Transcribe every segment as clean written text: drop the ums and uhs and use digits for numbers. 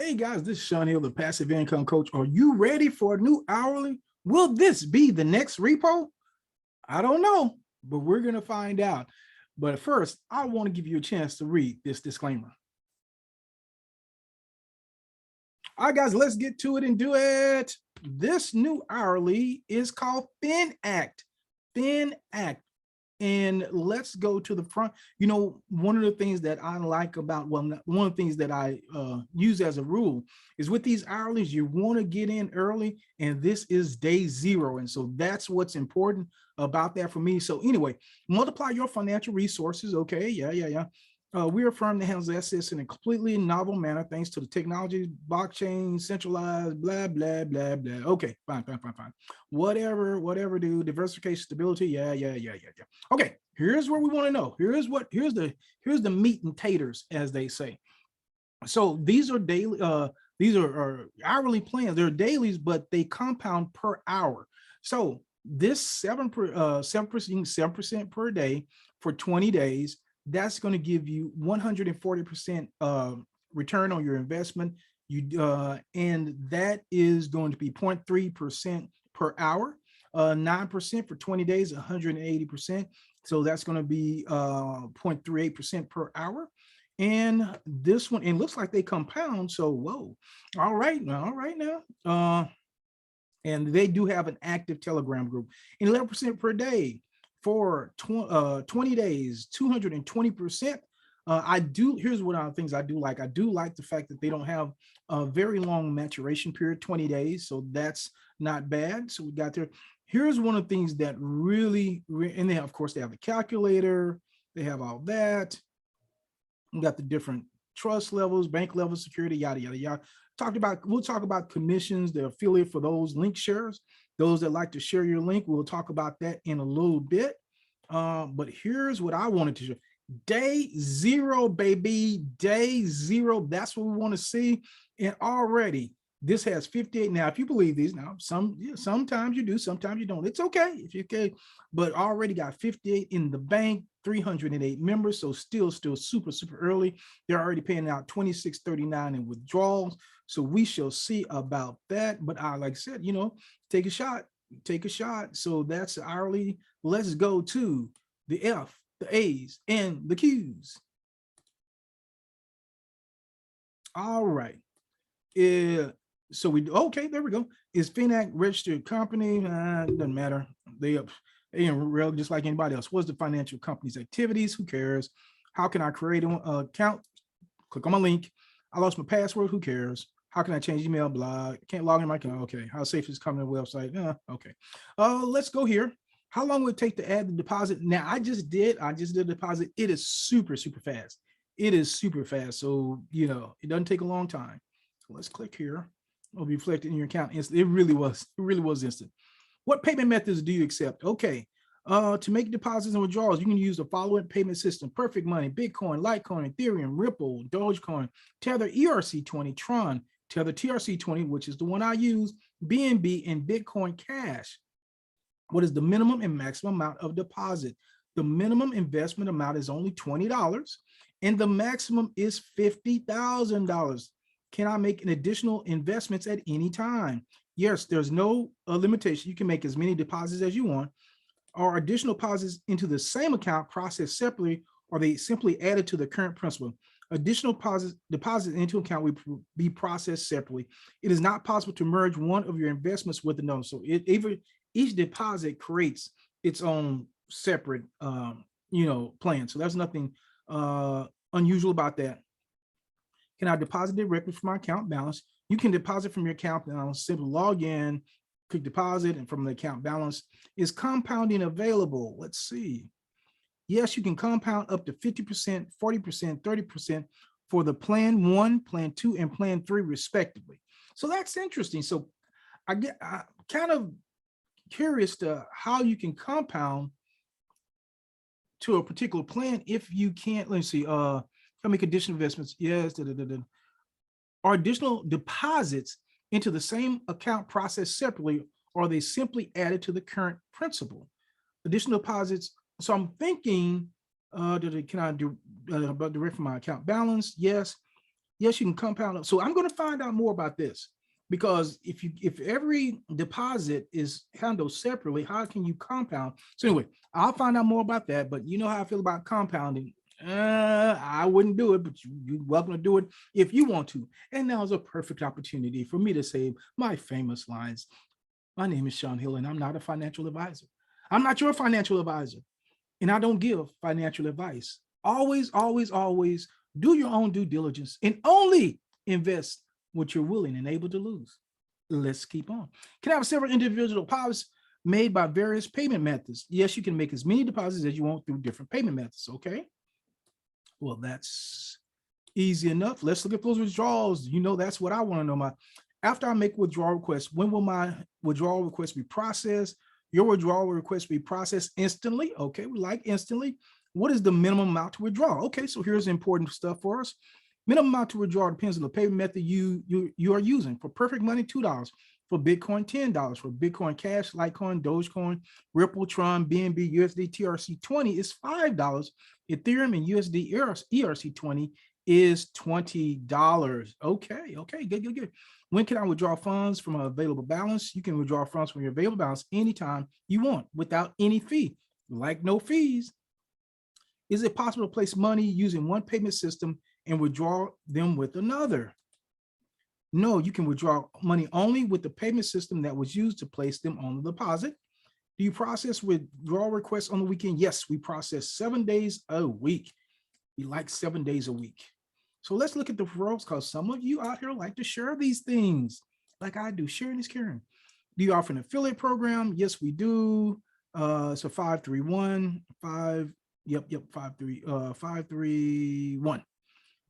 Hey guys, this is Sean Hill, the Passive Income Coach. Are you ready for a new hourly? Will this be the next repo? I don't know, but we're going to find out. But first, I want to give you a chance to read this disclaimer. All right, guys, let's get to it and do it. This new hourly is called FINACT. FINACT. And let's go to the front. You know, one of the things that I like about, well, one of the things that I use as a rule is with these hourlies, you want to get in early, and this is day 0. And so that's what's important about that for me. So anyway, multiply your financial resources. Okay, yeah. We're a firm that handles assets in a completely novel manner, thanks to the technology, blockchain, centralized, blah, blah, blah, blah. Okay, fine. Whatever, dude. Diversification, stability. Yeah. Okay, here's what we want to know. Here's the meat and taters, as they say. So these are daily, these are hourly plans. They're dailies, but they compound per hour. So this 7% per day for 20 days, that's going to give you 140% return on your investment. And that is going to be 0.3% per hour, 9% for 20 days, 180%. So that's going to be 0.38% per hour. And this one, it looks like they compound. So, whoa, all right now. And they do have an active Telegram group. And 11% per day for 20 days, 220%. Here's one of the things I do like. I do like the fact that they don't have a very long maturation period, 20 days. So that's not bad. So we got there. Here's one of the things that really, and they have, of course, they have a calculator. They have all that. We got the different trust levels, bank level security, yada, yada, yada. We'll talk about commissions, the affiliate for those link shares. Those that like to share your link, we'll talk about that in a little bit. But here's what I wanted to show. Day 0, baby, day 0. That's what we want to see. And already this has 58. Now, if you believe these, now sometimes you do, sometimes you don't. It's okay if you can, but already got 58 in the bank, 308 members. So still super early. They're already paying out $26.39 in withdrawals. So we shall see about that. But like I said, take a shot. So that's hourly. Let's go to the F, the A's, and the Q's. All right. So okay, there we go. Is FINACT registered company? Doesn't matter. They real just like anybody else. What's the financial company's activities? Who cares? How can I create an account? Click on my link. I lost my password. Who cares? How can I change email? Blah. Can't log in my account. Okay. How safe is coming to the website? Okay. Let's go here. How long will it take to add the deposit? Now I just did a deposit. It is super fast. It is super fast. So it doesn't take a long time. So let's click here. It'll be reflected in your account instantly. It really was instant. What payment methods do you accept? Okay. To make deposits and withdrawals, you can use the following payment system: Perfect Money, Bitcoin, Litecoin, Ethereum, Ripple, Dogecoin, Tether, ERC20, Tron, Tether TRC20, which is the one I use, BNB, and Bitcoin Cash. What is the minimum and maximum amount of deposit? The minimum investment amount is only $20, and the maximum is $50,000. Can I make an additional investments at any time? Yes, there's no limitation. You can make as many deposits as you want. Are additional deposits into the same account processed separately, or they simply added to the current principal? Additional deposits into account will be processed separately. It is not possible to merge one of your investments with another. So each deposit creates its own separate plan. So there's nothing unusual about that. Can I deposit directly from my account balance? You can deposit from your account balance. Simply log in, click deposit, and from the account balance. Is compounding available? Let's see. Yes, you can compound up to 50%, 40%, 30% for the plan 1, plan 2, and plan 3 respectively. So that's interesting. So I'm kind of curious to how you can compound to a particular plan if you can't. Let's see. Can make additional investments? Yes. Are additional deposits into the same account processed separately, or are they simply added to the current principal? Additional deposits. So I'm thinking, can I do about direct from my account balance? Yes. Yes, you can compound. So I'm going to find out more about this, because if every deposit is handled separately, how can you compound? So anyway, I'll find out more about that. But you know how I feel about compounding. I wouldn't do it, but you're welcome to do it if you want to. And now is a perfect opportunity for me to say my famous lines. My name is Sean Hill, and I'm not a financial advisor. I'm not your financial advisor, and I don't give financial advice. Always, always, always do your own due diligence and only invest what you're willing and able to lose. Let's keep on. Can I have several individual deposits made by various payment methods? Yes, you can make as many deposits as you want through different payment methods. Okay. Well, that's easy enough. Let's look at those withdrawals. You know, that's what I want to know. After I make withdrawal request, when will my withdrawal request be processed? Your withdrawal request be processed instantly. Okay, we like instantly. What is the minimum amount to withdraw? Okay, so here's the important stuff for us. Minimum amount to withdraw depends on the payment method you are using. For perfect money, $2. For Bitcoin, $10. For Bitcoin Cash, Litecoin, Dogecoin, Ripple, Tron, BNB, USD, TRC20 is $5. Ethereum and USD ERC20 is $20. Okay, good. When can I withdraw funds from an available balance? You can withdraw funds from your available balance anytime you want without any fee, like no fees. Is it possible to place money using one payment system and withdraw them with another? No, you can withdraw money only with the payment system that was used to place them on the deposit. Do you process withdrawal requests on the weekend? Yes, we process 7 days a week. We like 7 days a week. So let's look at the referrals, because some of you out here like to share these things like I do. Sharing is caring. Do you offer an affiliate program? Yes, we do. So 531. 531.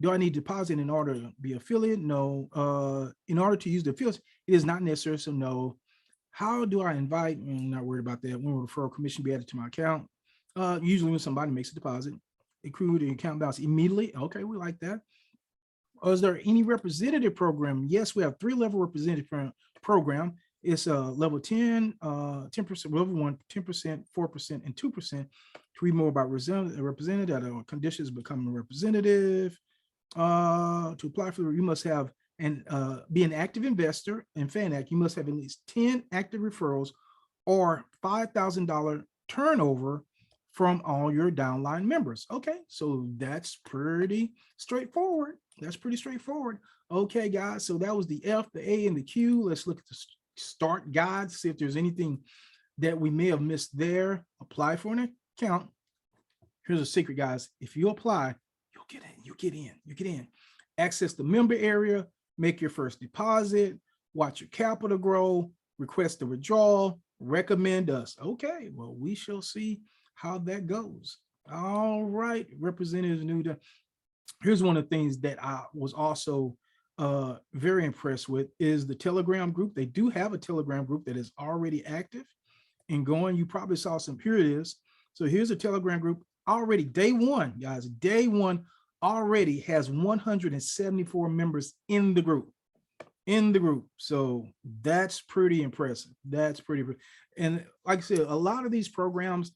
Do I need deposit in order to be affiliate? No. In order to use the affiliate, it is not necessary, so no. How do I invite? I'm not worried about that. When will referral commission be added to my account? Usually when somebody makes a deposit, accrue the account balance immediately. Okay, we like that. Is there any representative program? Yes, we have 3-level representative program. It's level 10, 10%, level 1, 10%, 4%, and 2%. To read more about representative, that conditions become a representative. To apply for, you must have and be an active investor in FINACT. You must have at least 10 active referrals or $5,000 turnover from all your downline members. Okay, so that's pretty straightforward. Okay, guys, so that was the F, the A, and the Q. Let's look at the start guide, see if there's anything that we may have missed there. Apply for an account. Here's a secret, guys. If you apply, you get in. Access the member area, make your first deposit, watch your capital grow, request the withdrawal, recommend us. Okay, well, we shall see how that goes. All right, Representative Nuda. Here's one of the things that I was also very impressed with is the Telegram group. They do have a Telegram group that is already active and going. You probably saw some, here it is. So here's a Telegram group already, day one, guys, day one already has 174 members in the group. So that's pretty impressive. And like I said, a lot of these programs,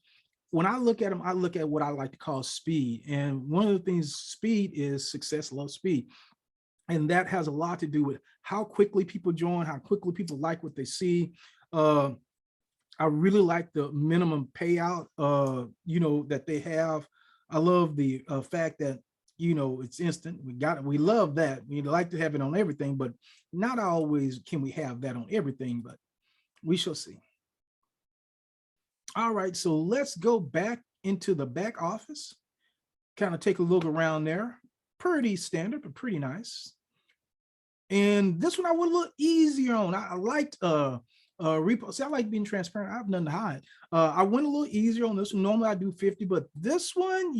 when I look at them, I look at what I like to call speed. And one of the things, speed is success loves speed. And that has a lot to do with how quickly people join, how quickly people like what they see. I really like the minimum payout, that they have. I love the fact that, it's instant. We love that. We'd like to have it on everything, but not always can we have that on everything, but we shall see. All right, so let's go back into the back office, kind of take a look around there. Pretty standard, but pretty nice. And this one I went a little easier on. I liked Repowe. See, I like being transparent. I have nothing to hide. I went a little easier on this one. Normally I do 50, but this one,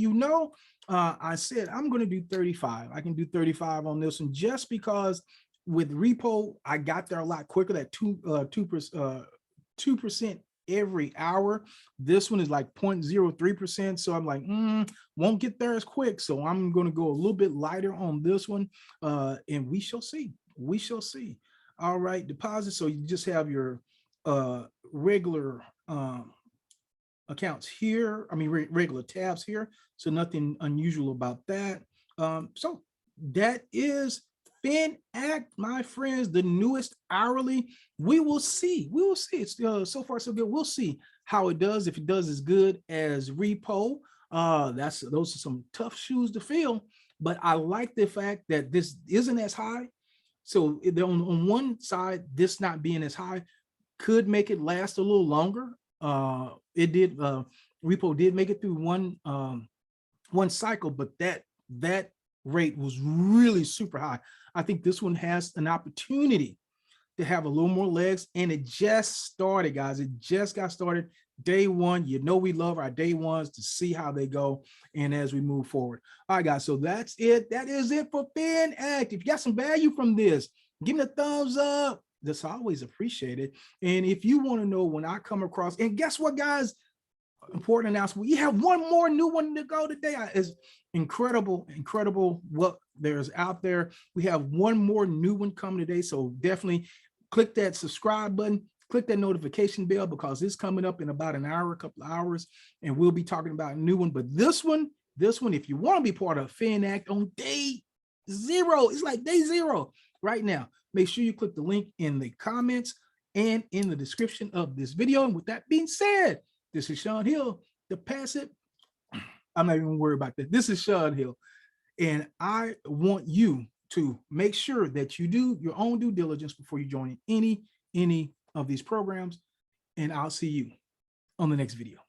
I said I'm going to do 35. I can do 35 on this one just because with Repowe, I got there a lot quicker. That 2% every hour. This one is like 0.03%. So I'm like, won't get there as quick. So I'm going to go a little bit lighter on this one. And we shall see. All right, deposit. So you just have your regular accounts here. I mean, regular tabs here. So nothing unusual about that. So that is FINACT, my friends, the newest hourly. We will see. We will see. It's so far so good. We'll see how it does. If it does as good as Repowe, those are some tough shoes to fill. But I like the fact that this isn't as high. So on one side, this not being as high could make it last a little longer. Repowe did make it through one cycle, but that rate was really super high. I think this one has an opportunity to have a little more legs, and it just started, guys. It just got started day one. You know, we love our day ones to see how they go and as we move forward. All right, guys, so that's it. That is it for FINACT. If you got some value from this, give me a thumbs up. That's always appreciated. And if you want to know when I come across, and guess what, guys, important announcement, we have one more new one to go today. It's incredible what there's out there. We have one more new one coming today, so definitely click that subscribe button, click that notification bell, because it's coming up in about an hour, a couple of hours, and we'll be talking about a new one. But this one, if you want to be part of FINACT on day 0, it's like day 0 right now, make sure you click the link in the comments and in the description of this video. And with that being said, this is Sean Hill, the passive. I'm not even worried about that. This is Sean Hill, and I want you to make sure that you do your own due diligence before you join any of these programs, and I'll see you on the next video.